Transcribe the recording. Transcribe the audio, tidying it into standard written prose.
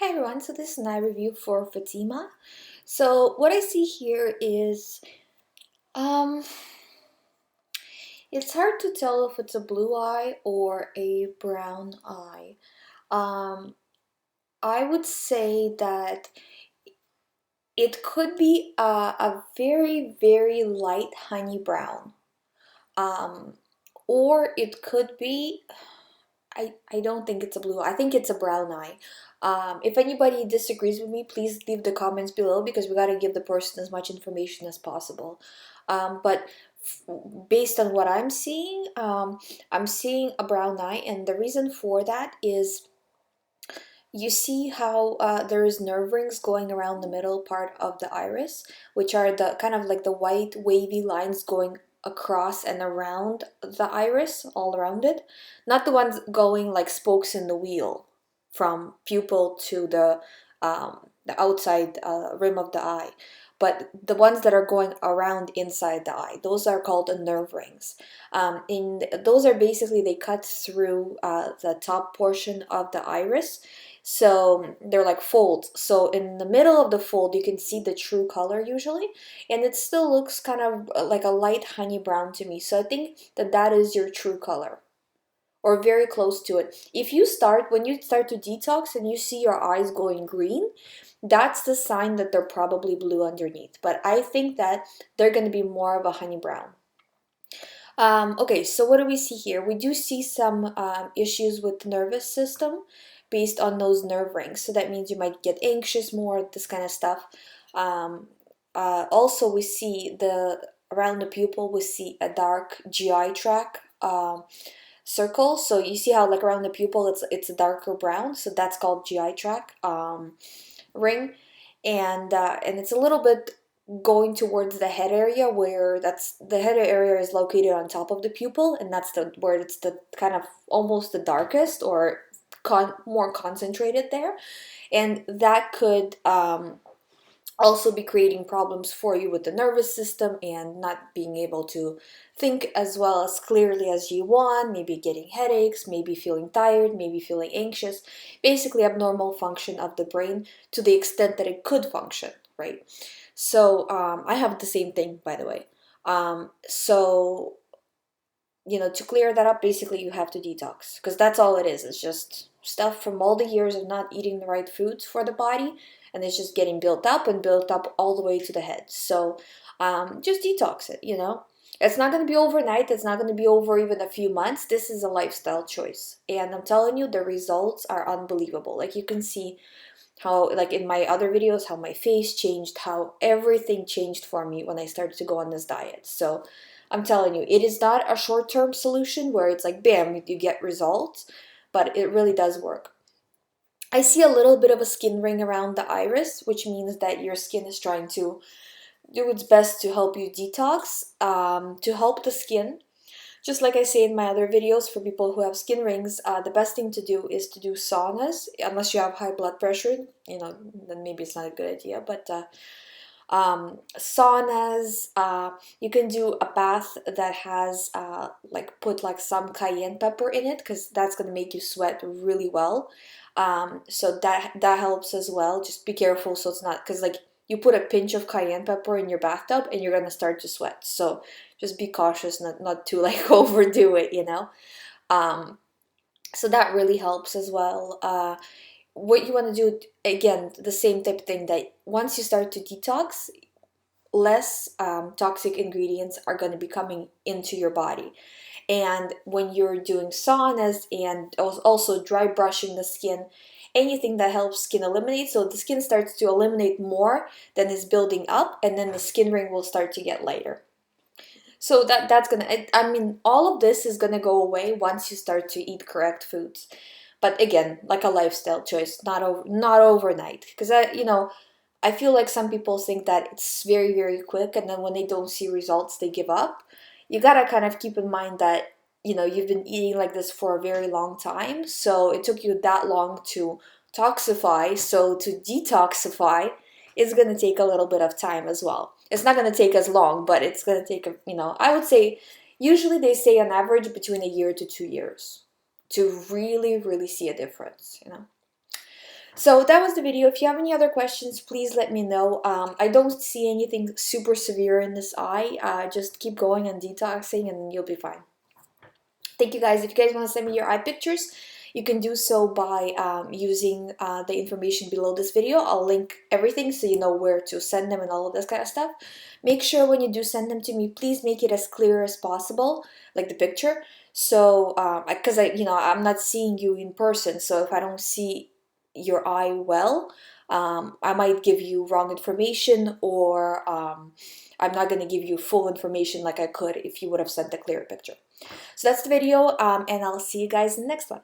Hey everyone, so this is an eye review for Fatima. So what I see here is, um, it's hard to tell if it's a blue eye or a brown eye. Um, I would say that it could be a very, very light honey brown. Um, or it could be, I don't think it's a blue eye. I think it's a brown eye. If anybody disagrees with me, please leave the comments below because we got to give the person as much information as possible. But based on what I'm seeing a brown eye, and the reason for that is you see how there is nerve rings going around the middle part of the iris, which are the kind of like the white wavy lines going across and around the iris, all around it. Not the ones going like spokes in the wheel from pupil to the outside rim of the eye, but the ones that are going around inside the eye. Those are called the nerve rings. Those are basically, they cut through the top portion of the iris, so they're like folds. So in the middle of the fold, you can see the true color usually, and it still looks kind of like a light honey brown to me. So I think that that is your true color, or very close to it. When you start to detox and you see your eyes going green, that's the sign that they're probably blue underneath. But I think that they're going to be more of a honey brown. Okay, so what do we see here? We do see some issues with the nervous system based on those nerve rings. So that means you might get anxious more, this kind of stuff. Um, Also, we see around the pupil, we see a dark GI tract circle. So you see how like around the pupil, it's a darker brown. So that's called GI tract ring, and it's a little bit going towards the head area, where that's the head area is located on top of the pupil, and that's the where it's the kind of almost the darkest, or more concentrated there, and that could also be creating problems for you with the nervous system and not being able to think as well as clearly as you want, maybe getting headaches, maybe feeling tired, maybe feeling anxious, basically abnormal function of the brain to the extent that it could function, right? So I have the same thing, by the way. So, to clear that up, basically you have to detox, because that's all it is. It's just stuff from all the years of not eating the right foods for the body, and it's just getting built up and built up all the way to the head. So just detox it. It's not going to be overnight. It's not going to be over even a few months. This is a lifestyle choice, and I'm telling you, the results are unbelievable. Like, you can see how, like in my other videos, how my face changed, how everything changed for me when I started to go on this diet. So I'm telling you, it is not a short-term solution where it's like, bam, you get results, but it really does work. I see a little bit of a skin ring around the iris, which means that your skin is trying to do its best to help you detox, to help the skin. Just like I say in my other videos, for people who have skin rings, the best thing to do is to do saunas, unless you have high blood pressure, then maybe it's not a good idea, but saunas, you can do a bath that has like put like some cayenne pepper in it, because that's going to make you sweat really well. So that helps as well. Just be careful so it's not, because like you put a pinch of cayenne pepper in your bathtub and you're going to start to sweat. So just be cautious not to like overdo it. um, so that really helps as well. What you want to do, again, the same type of thing, that once you start to detox, less toxic ingredients are going to be coming into your body. And when you're doing saunas and also dry brushing the skin, anything that helps skin eliminate, so the skin starts to eliminate more than is building up, and then the skin ring will start to get lighter. So that's gonna, I mean, all of this is gonna go away once you start to eat correct foods. But again, like a lifestyle choice, not overnight. Because I feel like some people think that it's very, very quick, and then when they don't see results, they give up. You gotta kind of keep in mind that, you've been eating like this for a very long time, so it took you that long to toxify, so to detoxify is gonna take a little bit of time as well. It's not gonna take as long, but it's gonna take, I would say, usually they say on average between a year to 2 years to really, really see a difference. So that was the video. If you have any other questions, please let me know. I don't see anything super severe in this eye. Just keep going and detoxing and you'll be fine. Thank you guys. If you guys want to send me your eye pictures, you can do so by using the information below this video. I'll link everything so you know where to send them and all of this kind of stuff. Make sure when you do send them to me, please make it as clear as possible, like the picture. So, because I'm not seeing you in person, so if I don't see your eye well, I might give you wrong information, or I'm not going to give you full information like I could if you would have sent a clear picture. So that's the video, and I'll see you guys in the next one.